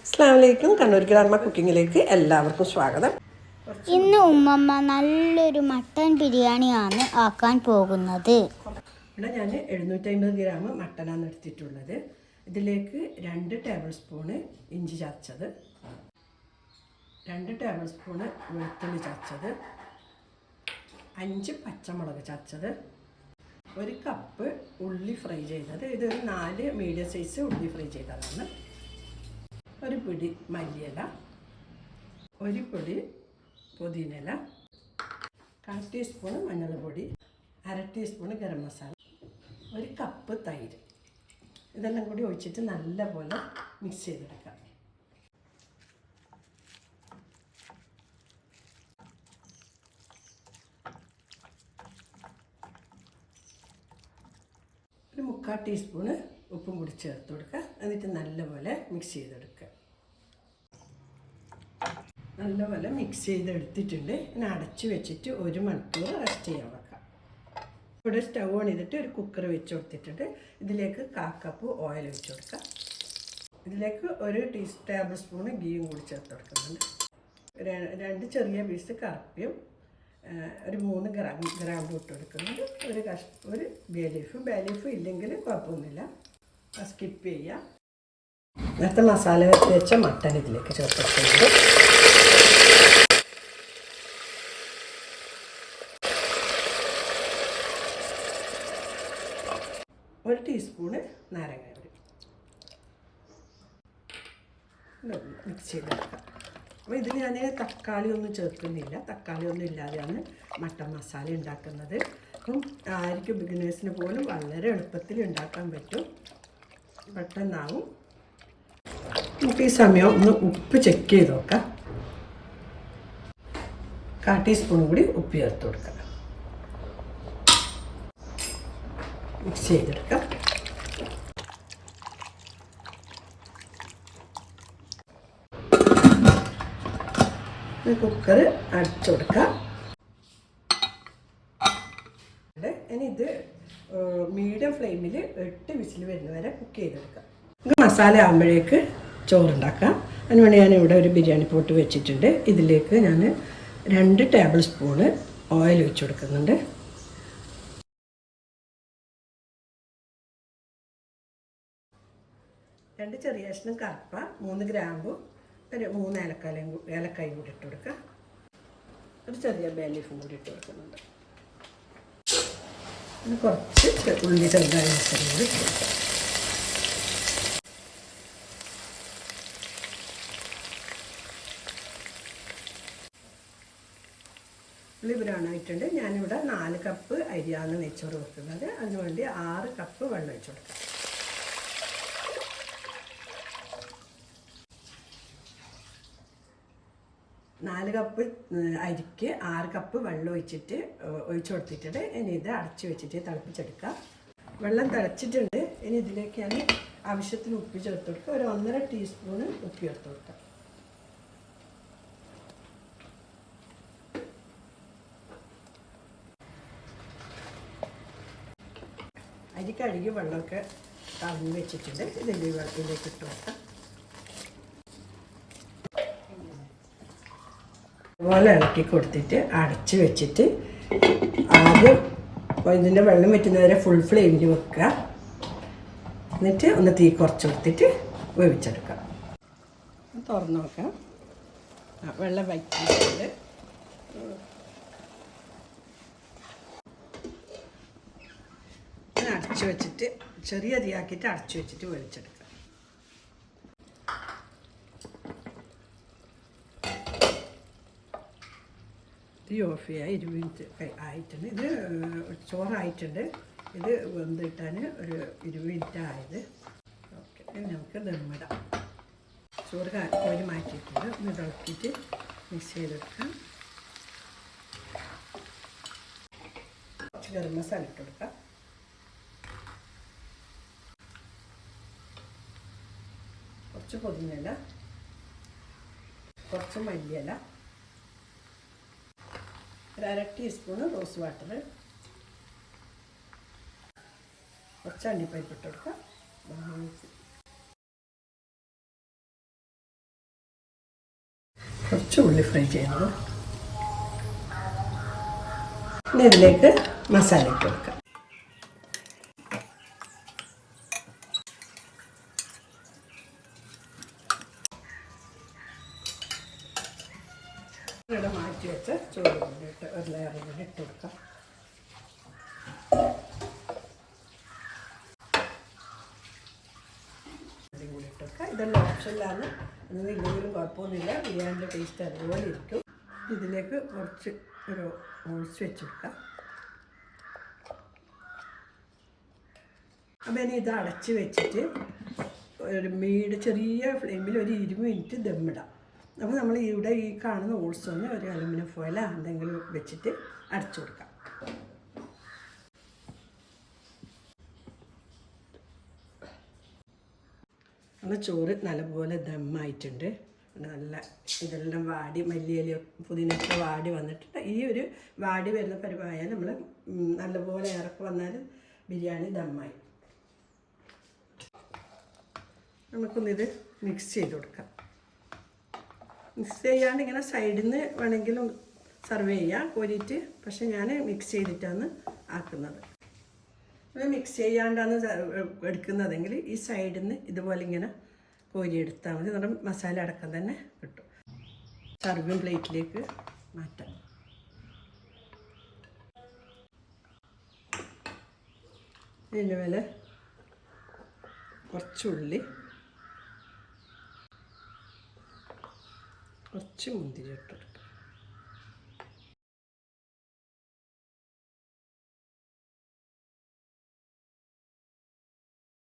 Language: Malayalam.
അസ്സലാമലൈക്കും. കണ്ണൂർ ഗ്രാമ കുക്കിങ്ങിലേക്ക് എല്ലാവർക്കും സ്വാഗതം. ഇന്ന് ഉമ്മമ്മ നല്ലൊരു മട്ടൻ ബിരിയാണിയാണ് ആക്കാൻ പോകുന്നത്. ഇവിടെ ഞാൻ 750 ഗ്രാം മട്ടനാണ് എടുത്തിട്ടുള്ളത്. ഇതിലേക്ക് 2 ടേബിൾ സ്പൂണ് ഇഞ്ചി ചതച്ചത്, 2 ടേബിൾ സ്പൂണ് വെളുത്തുള്ളി ചതച്ചത്, 5 പച്ചമുളക് ചതച്ചത്, 1 കപ്പ് ഉള്ളി ഫ്രൈ ചെയ്തത്. ഇതൊരു 4 മീഡിയം സൈസ് ഉള്ളി ഫ്രൈ ചെയ്തതാണ്. 1 പിടി മല്ലിയില, 1 പിടി പുതിനയില, 1/4 ടീസ്പൂൺ മഞ്ഞൾപ്പൊടി, 1/2 ടീസ്പൂൺ ഗരം മസാല, 1 കപ്പ് തൈര്. ഇതെല്ലാം കൂടി ഒഴിച്ചിട്ട് നല്ലപോലെ മിക്സ് ചെയ്തെടുക്കാം. ഒരു 3/4 ടീസ്പൂണ് ഉപ്പും കൂടി ചേർത്ത് കൊടുക്കുക. എന്നിട്ട് നല്ലപോലെ മിക്സ് ചെയ്തെടുക്കുക. നല്ലപോലെ മിക്സ് ചെയ്തെടുത്തിട്ടുണ്ട്. ഇനി അടച്ച് വെച്ചിട്ട് 1 മണിക്കൂർ റെസ്റ്റ് ചെയ്യാൻ വെക്കാം. ഇവിടെ സ്റ്റൗ ഓൺ ചെയ്തിട്ട് ഒരു കുക്കർ വെച്ച് കൊടുത്തിട്ടുണ്ട്. ഇതിലേക്ക് 1/4 കപ്പ് ഓയിൽ വെച്ച് കൊടുക്കുക. ഇതിലേക്ക് 1 ടേബിൾ സ്പൂൺ ഗീയും കൂടി ചേർത്ത് കൊടുക്കുന്നുണ്ട്. 2 ചെറിയ പീസ് കറുപ്പിയും, ഒരു 3 ഗ്രാമ്പ് ഇട്ട് കൊടുക്കുന്നുണ്ട്. ഒരു ബേ ലീഫ് ഇല്ലെങ്കിൽ കുഴപ്പമൊന്നുമില്ല, സ്കിപ്പ് ചെയ്യുക. നേരത്തെ മസാല വെച്ച മട്ടൻ ഇതിലേക്ക് ചേർത്ത് കൊടുക്കുന്നുണ്ട്. ഒരു ടീസ്പൂണ് നാരങ്ങാപ്പൊടി മിക്സ് ചെയ്തെടുക്കാം. അപ്പോൾ ഇതിൽ ഞാൻ തക്കാളി ഒന്നും ചേർക്കുന്നില്ല. തക്കാളി ഒന്നും ഇല്ലാതെയാണ് മട്ടൻ മസാല ഉണ്ടാക്കുന്നത്. അപ്പം ആർക്കും ബിഗിനേഴ്സിന് പോലും വളരെ എളുപ്പത്തിൽ ഉണ്ടാക്കാൻ പറ്റും, പെട്ടെന്നാവും. നമുക്ക് ഈ സമയം ഒന്ന് ഉപ്പ് ചെക്ക് ചെയ്ത് നോക്കാം. 1/4 ടീസ്പൂൺ കൂടി ഉപ്പ് ചേർത്ത് കൊടുക്കാം. മിക്സ് ചെയ്തെടുക്കാം. കുക്കർ അടച്ചു കൊടുക്കാം. ഇനി ഇത് മീഡിയം ഫ്ലെയിമിൽ 8 വിസിൽ വരുന്ന വരെ കുക്ക് ചെയ്തെടുക്കാം. മസാല ആകുമ്പോഴേക്ക് ചോറുണ്ടാക്കാം. അതിനുവേണ്ടി ഞാൻ ഇവിടെ ഒരു ബിരിയാണി പോട്ട് വെച്ചിട്ടുണ്ട്. ഇതിലേക്ക് ഞാൻ 2 ടേബിൾ സ്പൂണ് ഓയിൽ ഒഴിച്ച് കൊടുക്കുന്നുണ്ട്. 2 ചെറിയ കഷ്ണം കറുപ്പ, 3 ഗ്രാമ്പും, ഒരു 3 ഏലക്കായും കൂടി ഇട്ട് കൊടുക്കുക. ഒരു ചെറിയ ബേ ലീഫും കൂടി ഇട്ട് കൊടുക്കുന്നുണ്ട്. പിന്നെ കുറച്ച് ഉള്ളി ചെറുതായി മസാല കൂടി ഇട്ട് കൊടുക്കുക. ഉള്ളി ബ്രൗണായിട്ടുണ്ട്. ഞാനിവിടെ 4 കപ്പ് അരിയാണ് നെയ്ച്ചോറ് വെക്കുന്നത്. അതിനുവേണ്ടി 6 കപ്പ് വെള്ളം ഒഴിച്ച് കൊടുക്കാം. നാല് കപ്പ് അരിക്ക് 6 കപ്പ് വെള്ളം ഒഴിച്ച് കൊടുത്തിട്ടുണ്ട്. ഇനി ഇത് അടച്ച് വെച്ചിട്ട് തിളപ്പിച്ചെടുക്കാം. വെള്ളം തിളച്ചിട്ടുണ്ട്. ഇനി ഇതിലേക്ക് ഞാൻ ആവശ്യത്തിന് ഉപ്പ് ചേർത്ത് കൊടുക്കുക. ഒരു 1.5 ടീസ്പൂണ് ഉപ്പ് ചേർത്ത് കൊടുക്കാം. അരി കഴുകി വെള്ളമൊക്കെ കളഞ്ഞ് വെച്ചിട്ടുണ്ട്. ഇതിലേക്ക് ഇട്ട് കൊടുക്കാം. അതുപോലെ ഇളക്കി കൊടുത്തിട്ട് അടച്ച് വെച്ചിട്ട് ആദ്യം ഇതിൻ്റെ വെള്ളം വറ്റുന്നവരെ ഫുൾ ഫ്ലെയിമിൽ വെക്കുക. എന്നിട്ട് ഒന്ന് തീ കുറച്ച് കൊടുത്തിട്ട് വേവിച്ചെടുക്കാം. തുറന്ന് നോക്കാം. വെള്ളം വറ്റിയിട്ടുണ്ട്. അടച്ച് വെച്ചിട്ട് ചെറിയ തീയാക്കിയിട്ട് അടച്ച് വെച്ചിട്ട് വേവിച്ചെടുക്കാം. തീ ഓഫ് ചെയ്യുക. 20 മിനിറ്റ് ആയിട്ടുണ്ട്. ഇത് ചോറായിട്ടുണ്ട്. ഇത് വെന്തിട്ടാണ് ഒരു 20 മിനിറ്റ് ആയത്. ഓക്കെ, നമുക്ക് ദമ്മിടാം. ചോറ് കോരി മാറ്റിയിട്ടുണ്ട്. ഒന്ന് ഇളക്കിയിട്ട് മിക്സ് ചെയ്തെടുക്കാം. കുറച്ച് ഗരം മസാല ഇട്ട് കൊടുക്കാം. കുറച്ച് പുതിനയില, കുറച്ച് മല്ലിയില, 1/2 ടീസ്പൂണ് റോസ് വാട്ടർ, കുറച്ച് അണ്ടിപ്പരിപ്പ് ഇട്ട് കൊടുക്കാം. കുറച്ച് ഉള്ളി ഫ്രൈ ചെയ്യുന്നത്. ഇനി ഇതിലേക്ക് മസാല ഇട്ട് കൊടുക്കാം. ഇവിടെ മാറ്റി വെച്ച ചോറ് കൊണ്ടിട്ട് ഒരു ലെയർ കൂടി ഇട്ട് കൊടുക്കാം. കൂടി ഇട്ട് കൊടുക്കാം. ഇതെല്ലാം ഓപ്ഷനിലാണ്, ഒന്നും ഇല്ലെങ്കിലും കുഴപ്പമൊന്നുമില്ല. ബിരിയാണിൻ്റെ ടേസ്റ്റ് അതുപോലെ ഇരിക്കും. ഇതിലേക്ക് കുറച്ച് ഒരു ഓൾസ് വെച്ച് കൊടുക്കാം. അപ്പം ഇനി ഇത് അടച്ച് വെച്ചിട്ട് ഒരു ചെറിയ ഫ്ലെയിമിൽ ഒരു 20 മിനിറ്റ് ദമ്മിടാം. അപ്പോൾ നമ്മൾ ഇവിടെ ഈ കാണുന്ന ഓൾസ് ഒന്ന് ഒരു അലുമിനിയം ഫോയിലോ എന്തെങ്കിലും വെച്ചിട്ട് അടച്ചു കൊടുക്കാം. നമ്മുടെ ചോറ് നല്ലപോലെ ദമ്മായിട്ടുണ്ട്. നല്ല ഇതെല്ലാം വാടി മല്ലിയില പുതിനൊക്കെ വാടി വന്നിട്ടുണ്ട്. ഈ ഒരു വാടി വരുന്ന പരിവായാൽ നമ്മൾ നല്ലപോലെ ഇറക്കി വന്നാൽ ബിരിയാണി ദമ്മായി. നമുക്കൊന്നിത് മിക്സ് ചെയ്ത് കൊടുക്കാം. മിക്സ് ചെയ്യാണ്ട് ഇങ്ങനെ സൈഡിൽ നിന്ന് വേണമെങ്കിലും സെർവ് ചെയ്യാം കോരിയിട്ട്. പക്ഷെ ഞാൻ മിക്സ് ചെയ്തിട്ടാണ് ആക്കുന്നത്. മിക്സ് ചെയ്യാണ്ടാണ് എടുക്കുന്നതെങ്കിൽ ഈ സൈഡിൽ നിന്ന് ഇതുപോലെ ഇങ്ങനെ കോരി എടുത്താൽ മതി. നമ്മുടെ മസാല അടക്കം തന്നെ കിട്ടും. സർവിങ് പ്ലേറ്റിലേക്ക് മാറ്റാം. ഇതിൻ്റെ മേലെ കുറച്ചുള്ളി, കുറച്ച് മുന്തിരി ഇട്ട് കൊടുക്കാം.